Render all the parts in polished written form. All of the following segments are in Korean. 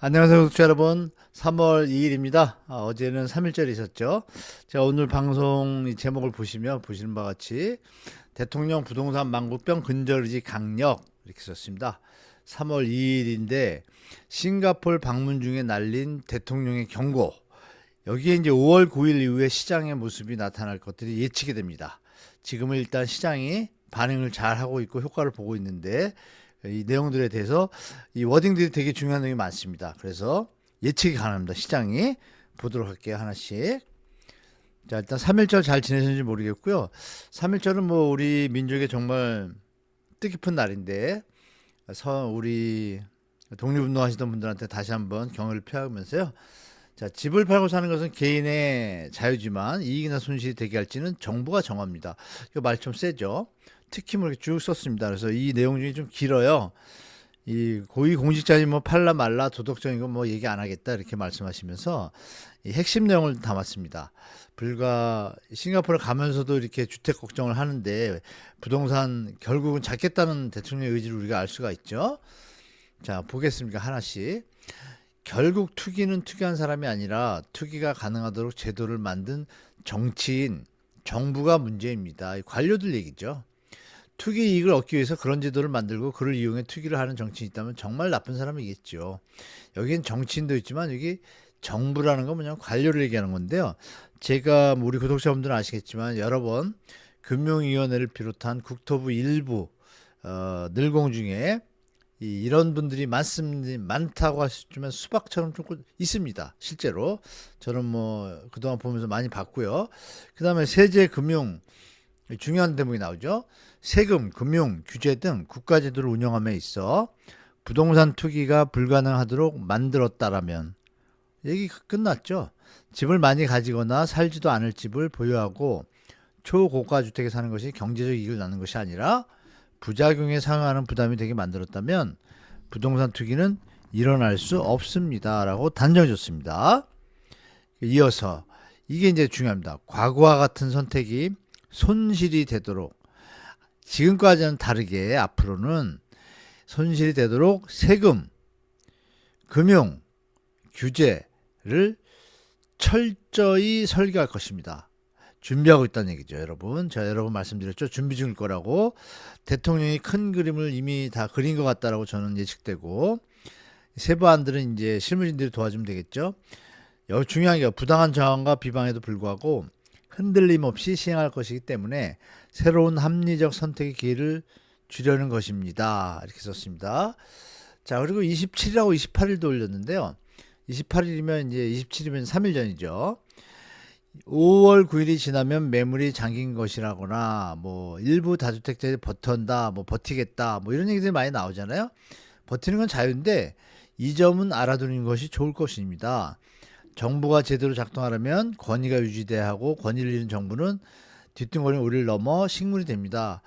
안녕하세요, 구독자 여러분. 3월 2일입니다. 어제는 3일절이 있었죠. 제가 오늘 방송 이 제목을 보시면 보시는 바와 같이 대통령 부동산 망국병 근절의지 강력 이렇게 썼습니다. 3월 2일인데 싱가포르 방문 중에 날린 대통령의 경고. 여기에 이제 5월 9일 이후에 시장의 모습이 나타날 것들이 예측이 됩니다. 지금은 일단 시장이 반응을 잘 하고 있고 효과를 보고 있는데 이 내용들에 대해서 이 워딩들이 되게 중요한 내용이 많습니다. 그래서 예측이 가능합니다. 시장이 보도록 할게요. 하나씩. 자, 일단 3.1절 잘 지내셨는지 모르겠고요. 3.1절은 뭐 우리 민족의 정말 뜻깊은 날인데 우리 독립운동 하시던 분들한테 다시 한번 경의를 표하면서요. 자, 집을 팔고 사는 것은 개인의 자유지만 이익이나 손실이 되게 할지는 정부가 정합니다. 이거 말 좀 세죠? 특히 뭐 이렇게 쭉 썼습니다. 그래서 이 내용 중에 좀 길어요. 이 고위 공직자니 뭐 팔라 말라 도덕적인 거 뭐 얘기 안 하겠다 이렇게 말씀하시면서 이 핵심 내용을 담았습니다. 불과 싱가포르 가면서도 이렇게 주택 걱정을 하는데 부동산 결국은 잡겠다는 대통령의 의지를 우리가 알 수가 있죠. 자, 보겠습니다. 하나씩. 결국 투기는 투기한 사람이 아니라 투기가 가능하도록 제도를 만든 정치인, 정부가 문제입니다. 관료들 얘기죠. 투기 이익을 얻기 위해서 그런 제도를 만들고 그를 이용해 투기를 하는 정치인이 있다면 정말 나쁜 사람이겠죠. 여기엔 정치인도 있지만 여기 정부라는 건 뭐냐면 관료를 얘기하는 건데요. 제가 우리 구독자분들은 아시겠지만 여러 번 금융위원회를 비롯한 국토부 일부 늘공 중에 이런 분들이 많다고 하시지만 수박처럼 조금 있습니다. 실제로 저는 뭐 그동안 보면서 많이 봤고요. 그 다음에 세제, 금융 중요한 대목이 나오죠. 세금, 금융, 규제 등 국가제도를 운영함에 있어 부동산 투기가 불가능하도록 만들었다라면 얘기 끝났죠. 집을 많이 가지거나 살지도 않을 집을 보유하고 초고가 주택에 사는 것이 경제적 이익을 낳는 것이 아니라 부작용에 상응하는 부담이 되게 만들었다면 부동산 투기는 일어날 수 없습니다라고 단정해줬습니다. 이어서 이게 이제 중요합니다. 과거와 같은 선택이 손실이 되도록 지금까지는 다르게 앞으로는 손실이 되도록 세금, 금융, 규제를 철저히 설계할 것입니다. 준비하고 있다는 얘기죠, 여러분. 제가 여러 번 말씀드렸죠. 준비 중일 거라고. 대통령이 큰 그림을 이미 다 그린 것 같다라고 저는 예측되고, 세부안들은 이제 실무진들이 도와주면 되겠죠. 여기 중요한 게 부당한 저항과 비방에도 불구하고 흔들림 없이 시행할 것이기 때문에 새로운 합리적 선택의 기회를 주려는 것입니다. 이렇게 썼습니다. 자, 그리고 27일하고 28일도 올렸는데요. 28일이면 이제 27일이면 3일 전이죠. 5월 9일이 지나면 매물이 잠긴 것이라거나 뭐 일부 다주택자들이 버틴다, 뭐 버티겠다, 뭐 이런 얘기들이 많이 나오잖아요. 버티는 건 자유인데 이 점은 알아두는 것이 좋을 것입니다. 정부가 제대로 작동하려면 권위가 유지돼야 하고 권위를 잃은 정부는 뒤뚱거리는 우리를 넘어 식물이 됩니다.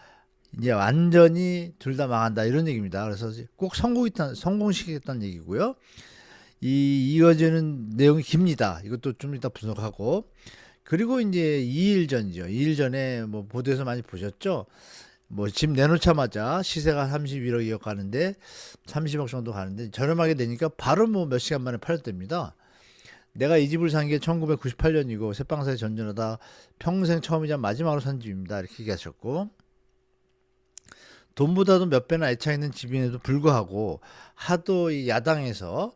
이제 완전히 둘 다 망한다 이런 얘기입니다. 그래서 꼭 성공시키겠다는 얘기고요. 이 이어지는 내용이 깁니다. 이것도 좀 이따 분석하고 그리고 이제 2일 전이죠. 2일 전에 뭐 보도에서 많이 보셨죠. 뭐 집 내놓자마자 시세가 31억이억 가는데 30억 정도 가는데 저렴하게 되니까 바로 뭐 몇 시간 만에 팔렸답니다. 내가 이 집을 산 게 1998년이고 새빵사에 전전하다 평생 처음이자 마지막으로 산 집입니다. 이렇게 얘기하셨고 돈보다도 몇 배나 애착 있는 집임에도 불구하고 하도 이 야당에서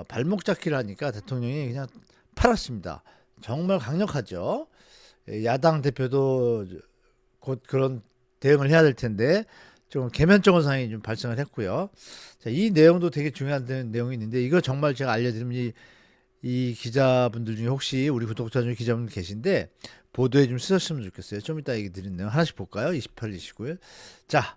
발목 잡기를 하니까 대통령이 그냥 팔았습니다. 정말 강력하죠. 야당 대표도 곧 그런 대응을 해야 될 텐데 좀 개면적인 상황이 좀 발생을 했고요. 자, 이 내용도 되게 중요한 내용이 있는데 이거 정말 제가 알려드리면 이 기자분들 중에 혹시 우리 구독자 중에 기자분들 계신데 보도에 좀 쓰셨으면 좋겠어요. 좀 이따 얘기 드린 내용 하나씩 볼까요? 28일, 29일. 자,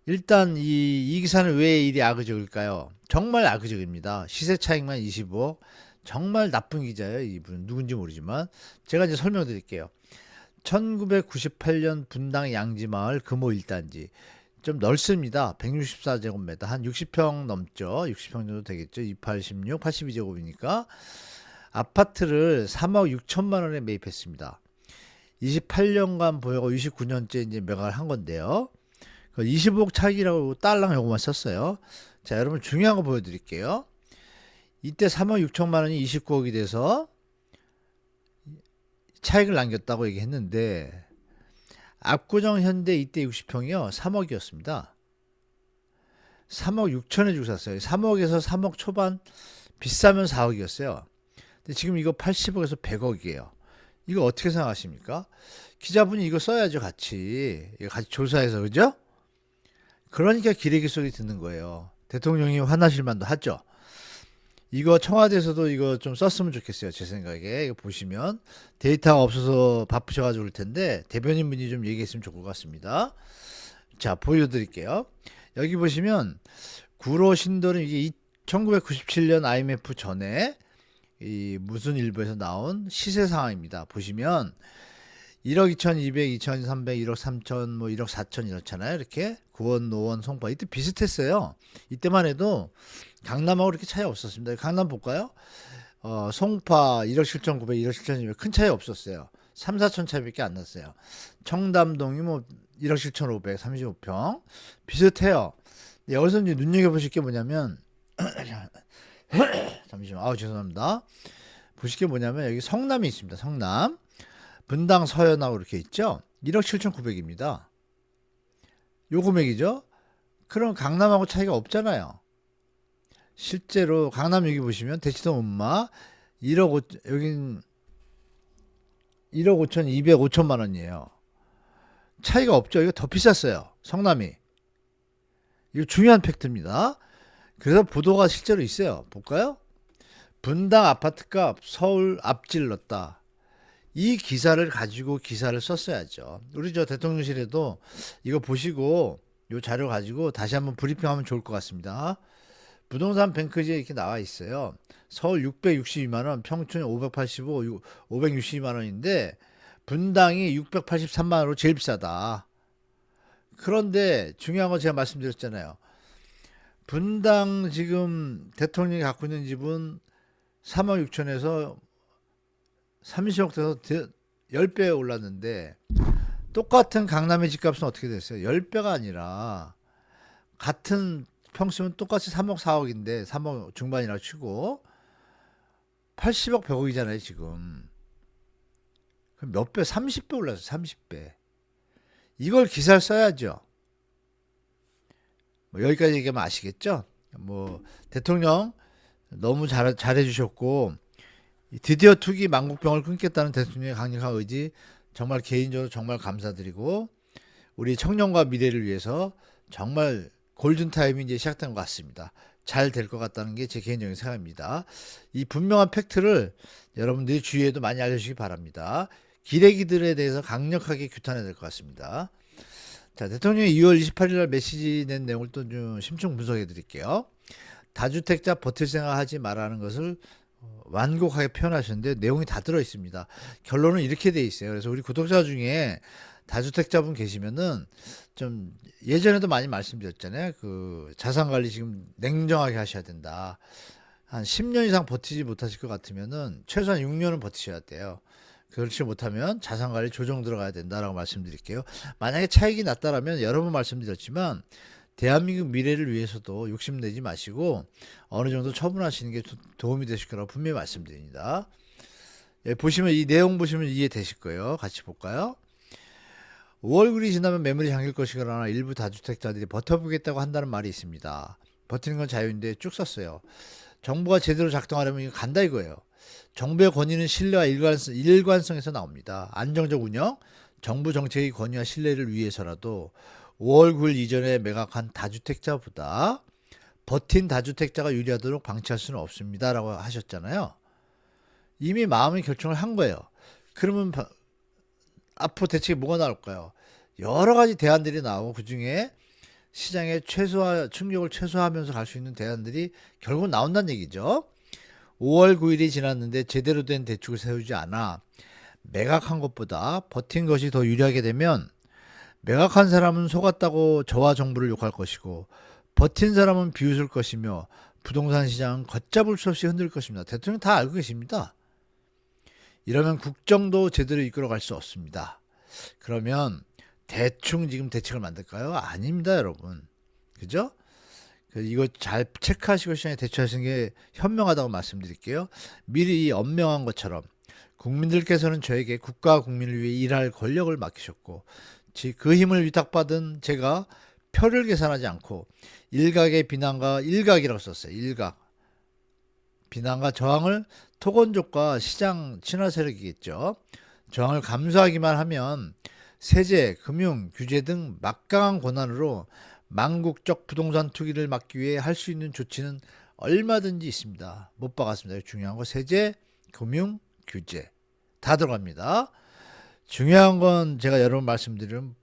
일단 이 기사는 왜 이리 악의적일까요? 정말 악의적입니다. 시세 차익만 25억. 정말 나쁜 기자예요. 이분 누군지 모르지만 제가 이제 설명드릴게요. 1998년 분당 양지마을 금호 1단지 좀 넓습니다. 164제곱미터 한 60평 넘죠. 60평 정도 되겠죠. 28, 16, 82제곱이니까 아파트를 3억 6천만 원에 매입했습니다. 28년간 보유하고 29년째 이제 매각을 한 건데요. 25억 차익이라고 딸랑 요거만 썼어요. 자, 여러분 중요한 거 보여드릴게요. 이때 3억 6천만 원이 29억이 돼서 차익을 남겼다고 얘기했는데 압구정 현대 이때 60평이요 3억이었습니다. 3억 6천에 주고 샀어요. 3억에서 3억 초반, 비싸면 4억이었어요. 근데 지금 이거 80억에서 100억이에요. 이거 어떻게 생각하십니까? 기자분이 이거 써야죠, 같이. 이거 같이 조사해서, 그죠? 그러니까 기레기 소리 듣는 거예요. 대통령이 화나실 만도 하죠. 이거 청와대에서도 이거 좀 썼으면 좋겠어요. 제 생각에. 이거 보시면 데이터가 없어서 바쁘셔가지고 그럴 텐데 대변인 분이 좀 얘기했으면 좋을 것 같습니다. 자, 보여드릴게요. 여기 보시면 구로 신도는 이게 1997년 IMF 전에 이 무슨 일보에서 나온 시세 상황입니다. 보시면 1억 2,200, 2,300, 1억 3천, 뭐 1억 4천 이렇잖아요. 이렇게 구원, 노원, 송파 이때 비슷했어요. 이때만 해도 강남하고 그렇게 차이 없었습니다. 강남 볼까요? 송파 1억 7,900, 1억 7,200 큰 차이 없었어요. 3, 4천 차이밖에 안 났어요. 청담동이 뭐 1억 7,500, 35평 비슷해요. 여기서 이제 눈여겨보실 게 뭐냐면 잠시만, 죄송합니다. 보실 게 뭐냐면 여기 성남이 있습니다. 성남 분당 서현하고 이렇게 있죠. 1억 7,900입니다. 요 금액이죠. 그럼 강남하고 차이가 없잖아요. 실제로 강남 여기 보시면 대치동 음마 1억 5, 여긴 1억 5천 2백 5천만 원이에요. 차이가 없죠. 이거 더 비쌌어요. 성남이. 이거 중요한 팩트입니다. 그래서 보도가 실제로 있어요. 볼까요? 분당 아파트값 서울 앞질렀다. 이 기사를 가지고 기사를 썼어야죠. 우리 저 대통령실에도 이거 보시고 이 자료 가지고 다시 한번 브리핑하면 좋을 것 같습니다. 부동산 뱅크지에 이렇게 나와 있어요. 서울 662만 원, 평촌 585, 562만 원인데 분당이 683만 원으로 제일 비싸다. 그런데 중요한 거 제가 말씀드렸잖아요. 분당 지금 대통령이 갖고 있는 집은 3억 6천에서 30억 돼서 10배 올랐는데 똑같은 강남의 집값은 어떻게 됐어요? 10배가 아니라 같은 평수는 똑같이 3억 4억인데 3억 중반이라고 치고 80억 100억이잖아요 지금. 그럼 몇 배? 30배 올랐어요. 30배. 이걸 기사를 써야죠. 뭐 여기까지 얘기하면 아시겠죠? 뭐 대통령 너무 잘해 주셨고 드디어 투기 만국병을 끊겠다는 대통령의 강력한 의지 정말 개인적으로 정말 감사드리고 우리 청년과 미래를 위해서 정말 골든타임이 이제 시작된 것 같습니다. 잘 될 것 같다는 게 제 개인적인 생각입니다. 이 분명한 팩트를 여러분들이 주위에도 많이 알려주시기 바랍니다. 기레기들에 대해서 강력하게 규탄해야 될 것 같습니다. 자, 대통령이 2월 28일 날 메시지 낸 내용을 또 좀 심층 분석해 드릴게요. 다주택자 버틸 생각하지 말라는 것을 완곡하게 표현하셨는데 내용이 다 들어 있습니다. 결론은 이렇게 돼 있어요. 그래서 우리 구독자 중에 다주택자분 계시면은 좀 예전에도 많이 말씀드렸잖아요. 그 자산 관리 지금 냉정하게 하셔야 된다. 한 10년 이상 버티지 못하실 것 같으면은 최소한 6년은 버티셔야 돼요. 그렇지 못하면 자산 관리 조정 들어가야 된다라고 말씀드릴게요. 만약에 차익이 낮다라면 여러 번 말씀드렸지만 대한민국 미래를 위해서도 욕심내지 마시고 어느 정도 처분하시는 게 도움이 되실 거라고 분명히 말씀드립니다. 예, 보시면 이 내용 보시면 이해되실 거예요. 같이 볼까요? 5월굴이 지나면 매물이 잠길 것이거나 일부 다주택자들이 버텨보겠다고 한다는 말이 있습니다. 버티는 건 자유인데 쭉 썼어요. 정부가 제대로 작동하려면 이거 간다 이거예요. 정부의 권위는 신뢰와 일관성에서 나옵니다. 안정적 운영, 정부 정책의 권위와 신뢰를 위해서라도 5월 9일 이전에 매각한 다주택자보다 버틴 다주택자가 유리하도록 방치할 수는 없습니다. 라고 하셨잖아요. 이미 마음의 결정을 한 거예요. 그러면 앞으로 대책이 뭐가 나올까요? 여러 가지 대안들이 나오고 그중에 시장의 충격을 최소화하면서 갈 수 있는 대안들이 결국 나온다는 얘기죠. 5월 9일이 지났는데 제대로 된 대책을 세우지 않아 매각한 것보다 버틴 것이 더 유리하게 되면 매각한 사람은 속았다고 저와 정부를 욕할 것이고 버틴 사람은 비웃을 것이며 부동산 시장은 걷잡을 수 없이 흔들 것입니다. 대통령 다 알고 계십니다. 이러면 국정도 제대로 이끌어갈 수 없습니다. 그러면 대충 지금 대책을 만들까요? 아닙니다, 여러분. 그죠? 그래서 이거 잘 체크하시고 시장에 대처하시는 게 현명하다고 말씀드릴게요. 미리 이 엄명한 것처럼 국민들께서는 저에게 국가 국민을 위해 일할 권력을 맡기셨고 그 힘을 위탁받은 제가 표를 계산하지 않고 일각의 비난과 일각이라고 썼어요. 일각. 비난과 저항을 토건족과 시장 친화 세력이겠죠. 저항을 감수하기만 하면 세제, 금융, 규제 등 막강한 권한으로 망국적 부동산 투기를 막기 위해 할 수 있는 조치는 얼마든지 있습니다. 못 박았습니다. 중요한 거 세제, 금융, 규제 다 들어갑니다. 중요한 건 제가 여러 번 말씀드린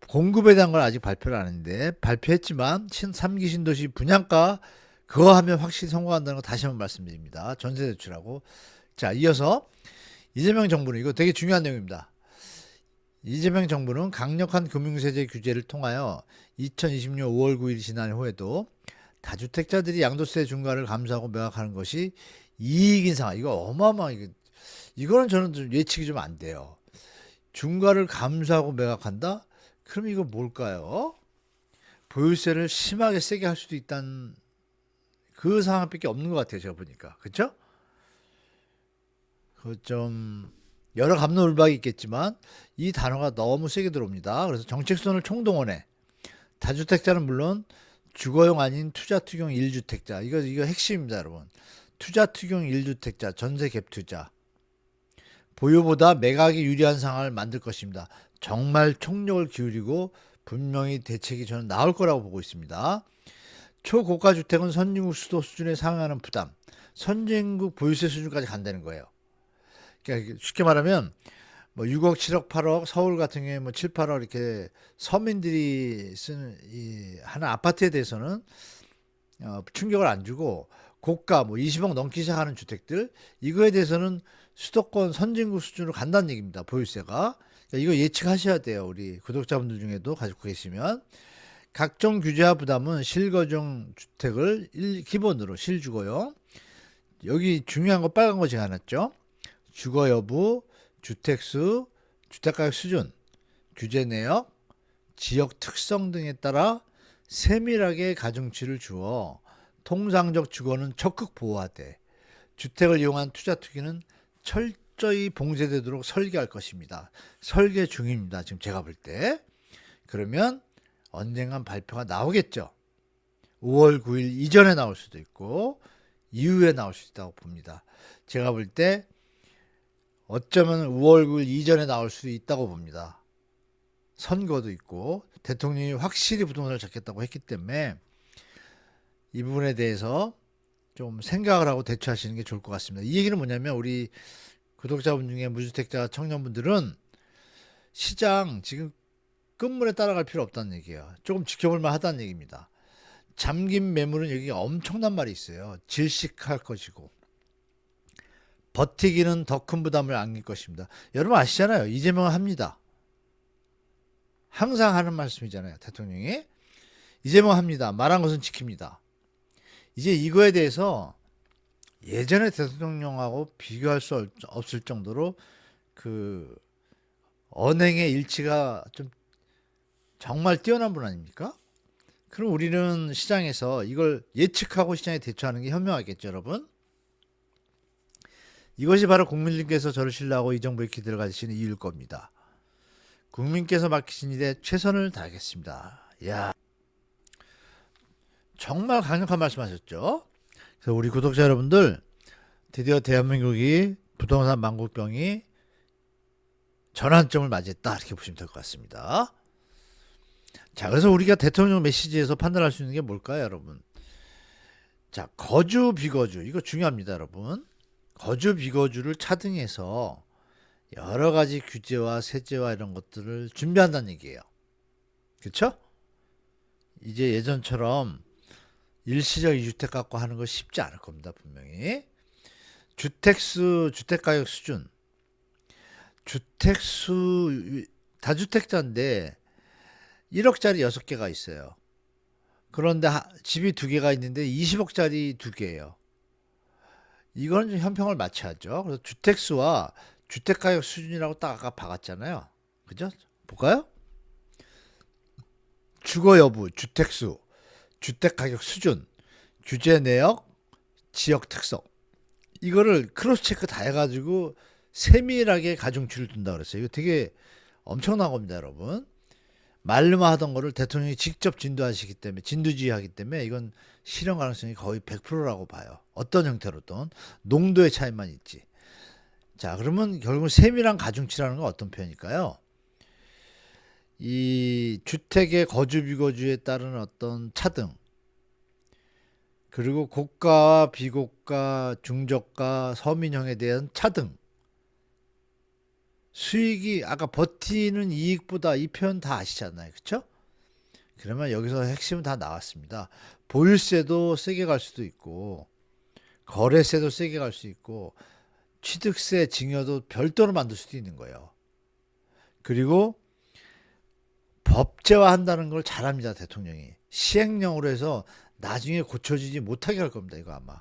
공급에 대한 건 아직 발표를 안 했는데 발표했지만 3기 신도시 분양가 그거 하면 확실히 성공한다는 거 다시 한번 말씀드립니다. 전세 대출하고. 자, 이어서 이재명 정부는 이거 되게 중요한 내용입니다. 이재명 정부는 강력한 금융세제 규제를 통하여 2020년 5월 9일 지난 후에도 다주택자들이 양도세 중과를 감수하고 매각하는 것이 이익인 상황. 이거 어마어마하게 이거는 저는 좀 예측이 좀 안 돼요. 중과를 감수하고 매각한다? 그럼 이거 뭘까요? 보유세를 심하게 세게 할 수도 있다는 그 상황밖에 없는 것 같아요. 제가 보니까. 그렇죠? 그 좀 여러 갑론을박이 있겠지만 이 단어가 너무 세게 들어옵니다. 그래서 정책선을 총동원해 다주택자는 물론 주거용 아닌 투자투경 1주택자 이거 핵심입니다, 여러분. 투자투경 1주택자 전세 갭 투자 보유보다 매각이 유리한 상황을 만들 것입니다. 정말 총력을 기울이고 분명히 대책이 저는 나올 거라고 보고 있습니다. 초고가 주택은 선진국 수도 수준에 상응하는 부담, 선진국 보유세 수준까지 간다는 거예요. 그러니까 쉽게 말하면 뭐 6억, 7억, 8억, 서울 같은 경우에 뭐 7, 8억 이렇게 서민들이 쓰는 이 하는 아파트에 대해서는 충격을 안 주고 고가 뭐 20억 넘기 시작하는 주택들 이거에 대해서는 수도권 선진국 수준으로 간다는 얘기입니다. 보유세가. 그러니까 이거 예측하셔야 돼요. 우리 구독자분들 중에도 가지고 계시면. 각종 규제와 부담은 실거주용 주택을 기본으로 실주거용. 여기 중요한 거 빨간 거 제가 해놨죠. 주거 여부, 주택수, 주택가격 수준, 규제 내역, 지역 특성 등에 따라 세밀하게 가중치를 주어 통상적 주거는 적극 보호하되 주택을 이용한 투자 투기는 철저히 봉쇄되도록 설계할 것입니다. 설계 중입니다. 지금 제가 볼 때. 그러면 언젠간 발표가 나오겠죠. 5월 9일 이전에 나올 수도 있고 이후에 나올 수 있다고 봅니다. 제가 볼 때 어쩌면 5월 9일 이전에 나올 수도 있다고 봅니다. 선거도 있고 대통령이 확실히 부동산을 잡겠다고 했기 때문에 이 부분에 대해서 좀 생각을 하고 대처하시는 게 좋을 것 같습니다. 이 얘기는 뭐냐면 우리 구독자분 중에 무주택자 청년분들은 시장 지금 끝물에 따라갈 필요 없다는 얘기예요. 조금 지켜볼 만하다는 얘기입니다. 잠긴 매물은 여기 엄청난 말이 있어요. 질식할 것이고 버티기는 더 큰 부담을 안길 것입니다. 여러분 아시잖아요. 이재명은 합니다. 항상 하는 말씀이잖아요. 대통령이. 이재명 합니다. 말한 것은 지킵니다. 이제 이거에 대해서 예전에 대통령하고 비교할 수 없을 정도로 그 언행의 일치가 좀 정말 뛰어난 분 아닙니까? 그럼 우리는 시장에서 이걸 예측하고 시장에 대처하는 게 현명하겠죠, 여러분? 이것이 바로 국민들께서 저를 신뢰하고 이 정부에 기대를 가지시는 이유일 겁니다. 국민께서 맡기신 일에 최선을 다하겠습니다. 야, 정말 강력한 말씀하셨죠? 그래서 우리 구독자 여러분들 드디어 대한민국이 부동산 망국병이 전환점을 맞이했다 이렇게 보시면 될 것 같습니다. 자, 그래서 우리가 대통령 메시지에서 판단할 수 있는 게 뭘까요, 여러분? 자, 거주 비거주 이거 중요합니다, 여러분. 거주 비거주를 차등해서 여러 가지 규제와 세제와 이런 것들을 준비한다는 얘기예요. 그렇죠? 이제 예전처럼 일시적 2주택 갖고 하는 거 쉽지 않을 겁니다. 분명히. 주택수, 주택가격 수준. 주택수, 다주택자인데 1억짜리 6개가 있어요. 그런데 집이 2개가 있는데 20억짜리 2개예요. 이거는 좀 형평을 맞춰야죠. 그래서 주택수와 주택가격 수준이라고 딱 아까 박았잖아요. 그죠? 볼까요? 주거 여부, 주택수. 주택가격 수준, 규제 내역, 지역 특성. 이거를 크로스 체크 다 해가지고 세밀하게 가중치를 둔다 그랬어요. 이거 되게 엄청난 겁니다, 여러분. 말로만 하던 거를 대통령이 직접 진두하시기 때문에, 진두지휘하기 때문에 이건 실현 가능성이 거의 100%라고 봐요. 어떤 형태로든 농도의 차이만 있지. 자, 그러면 결국 세밀한 가중치라는 건 어떤 표현일까요? 이 주택의 거주 비거주에 따른 어떤 차등, 그리고 고가와 비고가, 중저가, 서민형에 대한 차등, 수익이 아까 버티는 이익보다, 이 표현 다 아시잖아요. 그쵸? 그러면 여기서 핵심은 다 나왔습니다. 보유세도 세게 갈 수도 있고, 거래세도 세게 갈 수 있고, 취득세, 증여도 별도로 만들 수도 있는 거예요. 그리고 법제화한다는 걸 잘합니다, 대통령이. 시행령으로 해서 나중에 고쳐지지 못하게 할 겁니다, 이거 아마.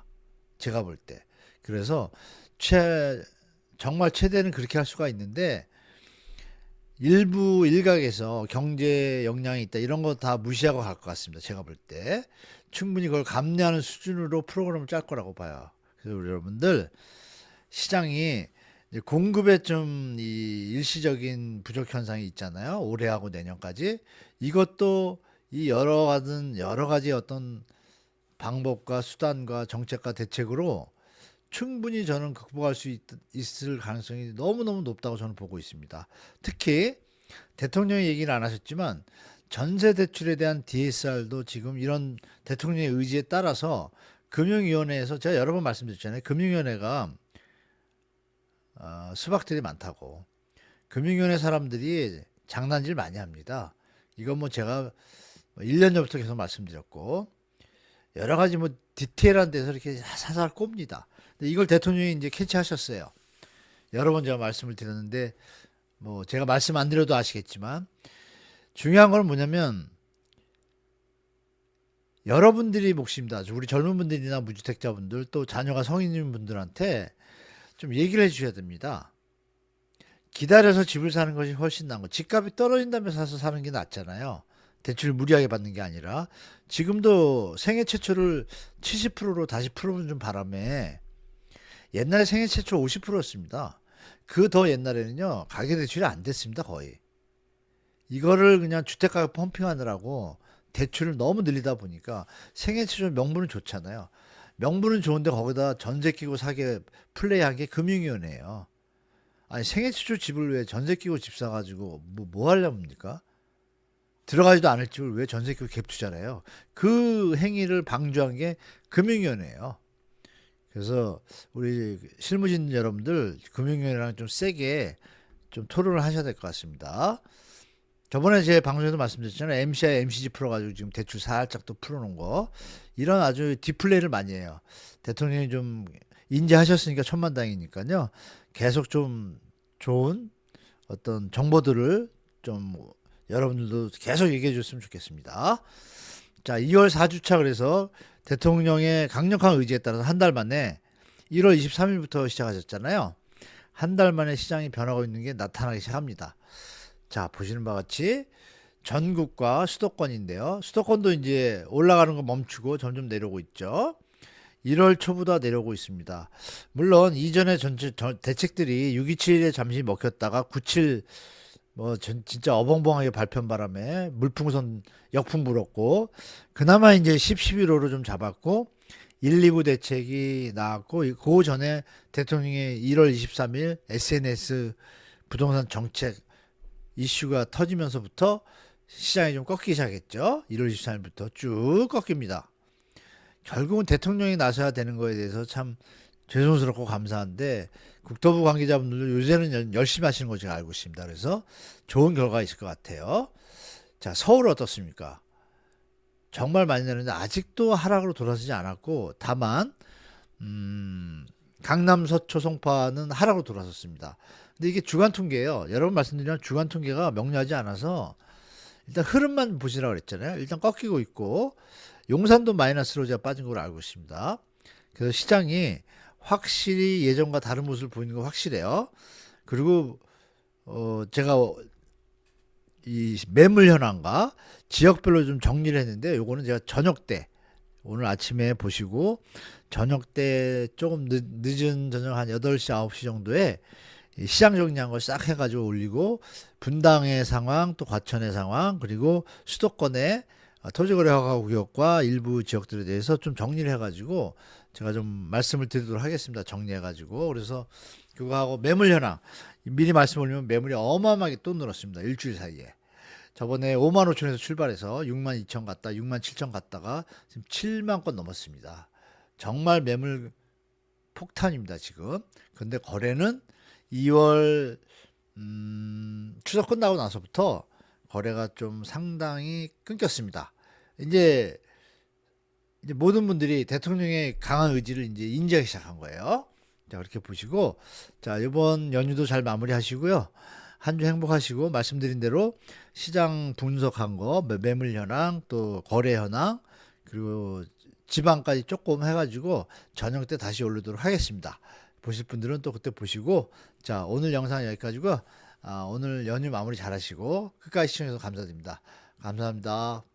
제가 볼 때. 그래서 정말 최대는 그렇게 할 수가 있는데, 일부 일각에서 경제 역량이 있다, 이런 거 다 무시하고 갈 것 같습니다, 제가 볼 때. 충분히 그걸 감내하는 수준으로 프로그램을 짤 거라고 봐요. 그래서 우리 여러분들, 시장이 이제 공급에 좀 이 일시적인 부족 현상이 있잖아요. 올해하고 내년까지. 이것도 이 여러 가지 어떤 방법과 수단과 정책과 대책으로 충분히 저는 극복할 수 있을 가능성이 너무너무 높다고 저는 보고 있습니다. 특히 대통령이 얘기는 안 하셨지만 전세 대출에 대한 DSR도 지금 이런 대통령의 의지에 따라서 금융위원회에서, 제가 여러 번 말씀드렸잖아요. 금융위원회가 수박들이 많다고. 금융위원회 사람들이 장난질 많이 합니다. 이건 뭐 제가 1년 전부터 계속 말씀드렸고, 여러 가지 뭐 디테일한 데서 이렇게 사살 꼽니다. 근데 이걸 대통령이 이제 캐치하셨어요. 여러 번 제가 말씀을 드렸는데, 뭐 제가 말씀 안 드려도 아시겠지만, 중요한 건 뭐냐면 여러분들이 몫입니다. 우리 젊은 분들이나 무주택자분들, 또 자녀가 성인인 분들한테 좀 얘기를 해주셔야 됩니다. 기다려서 집을 사는 것이 훨씬 나은 거. 집값이 떨어진다면 사서 사는 게 낫잖아요. 대출 무리하게 받는 게 아니라. 지금도 생애 최초를 70%로 다시 풀어본 좀 바람에, 옛날에 생애 최초 50%였습니다. 그 더 옛날에는요, 가계대출이 안 됐습니다, 거의. 이거를 그냥 주택가격 펌핑하느라고 대출을 너무 늘리다 보니까, 생애 최초 명분은 좋잖아요. 명분은 좋은데 거기다 전세 끼고 사게 플레이한 게 금융위원회예요. 아니, 생애 최초 집을 왜 전세 끼고 집 사가지고 뭐 하려합니까? 들어가지도 않을 집을 왜 전세 끼고 갭 투자를 해요? 그 행위를 방조한 게 금융위원회예요. 그래서 우리 실무진 여러분들, 금융위원회랑 좀 세게 좀 토론을 하셔야 될 것 같습니다. 저번에 제 방송에도 말씀드렸잖아요. MCI, MCG 풀어가지고 지금 대출 살짝 또 풀어놓은 거. 이런 아주 디플레이를 많이 해요. 대통령이 좀 인지하셨으니까 천만다행이니까요. 계속 좀 좋은 어떤 정보들을 좀 여러분들도 계속 얘기해 줬으면 좋겠습니다. 자, 2월 4주차, 그래서 대통령의 강력한 의지에 따라서 한 달 만에 1월 23일부터 시작하셨잖아요. 한 달 만에 시장이 변하고 있는 게 나타나기 시작합니다. 자, 보시는 바와 같이 전국과 수도권인데요. 수도권도 이제 올라가는 거 멈추고 점점 내려오고 있죠. 1월 초보다 내려오고 있습니다. 물론 이전에 대책들이 627에 잠시 먹혔다가 97, 진짜 어벙벙하게 발편 바람에 물풍선 역풍 불었고, 그나마 이제 10, 11호로 좀 잡았고, 129 대책이 나왔고, 그 전에 대통령의 1월 23일 SNS 부동산 정책 이슈가 터지면서부터 시장이 좀 꺾이기 시작했죠. 1월 23일부터 쭉 꺾입니다. 결국은 대통령이 나서야 되는 거에 대해서 참 죄송스럽고 감사한데, 국토부 관계자분들도 요새는 열심히 하시는 거 제가 알고 있습니다. 그래서 좋은 결과가 있을 것 같아요. 자, 서울 어떻습니까? 정말 많이 내렸는데 아직도 하락으로 돌아서지 않았고, 다만 강남, 서초, 송파는 하락으로 돌아섰습니다. 근데 이게 주간 통계예요. 여러분 말씀드리면 주간 통계가 명료하지 않아서 일단 흐름만 보시라고 그랬잖아요. 일단 꺾이고 있고, 용산도 마이너스로 제가 빠진 걸로 알고 있습니다. 그래서 시장이 확실히 예전과 다른 모습을 보이는 거 확실해요. 그리고 제가 이 매물 현황과 지역별로 좀 정리를 했는데 요거는 제가 저녁 때 오늘 아침에 보시고 저녁 때 조금 늦은 저녁 한 8시 9시 정도에 이 시장 정리한 걸 싹 해가지고 올리고 분당의 상황 또 과천의 상황 그리고 수도권의 토지거래 허가 구역과 일부 지역들에 대해서 좀 정리를 해가지고 제가 좀 말씀을 드리도록 하겠습니다. 정리해가지고 그래서 그거하고 매물 현황 미리 말씀 올리면 매물이 어마어마하게 또 늘었습니다. 일주일 사이에. 저번에 5만 5천에서 출발해서 6만 2천 갔다 6만 7천 갔다가 지금 7만 건 넘었습니다. 정말 매물 폭탄입니다, 지금. 근데 거래는 2월 추석 끝나고 나서부터 거래가 좀 상당히 끊겼습니다. 이제 모든 분들이 대통령의 강한 의지를 이제 인지하기 시작한 거예요. 자, 그렇게 보시고 자, 이번 연휴도 잘 마무리하시고요. 한 주 행복하시고 말씀드린 대로 시장 분석한 거, 매물 현황, 또 거래 현황, 그리고 지방까지 조금 해가지고 저녁 때 다시 올리도록 하겠습니다. 보실 분들은 또 그때 보시고 자, 오늘 영상 여기까지고 오늘 연휴 마무리 잘 하시고 끝까지 시청해주셔서 감사드립니다. 감사합니다.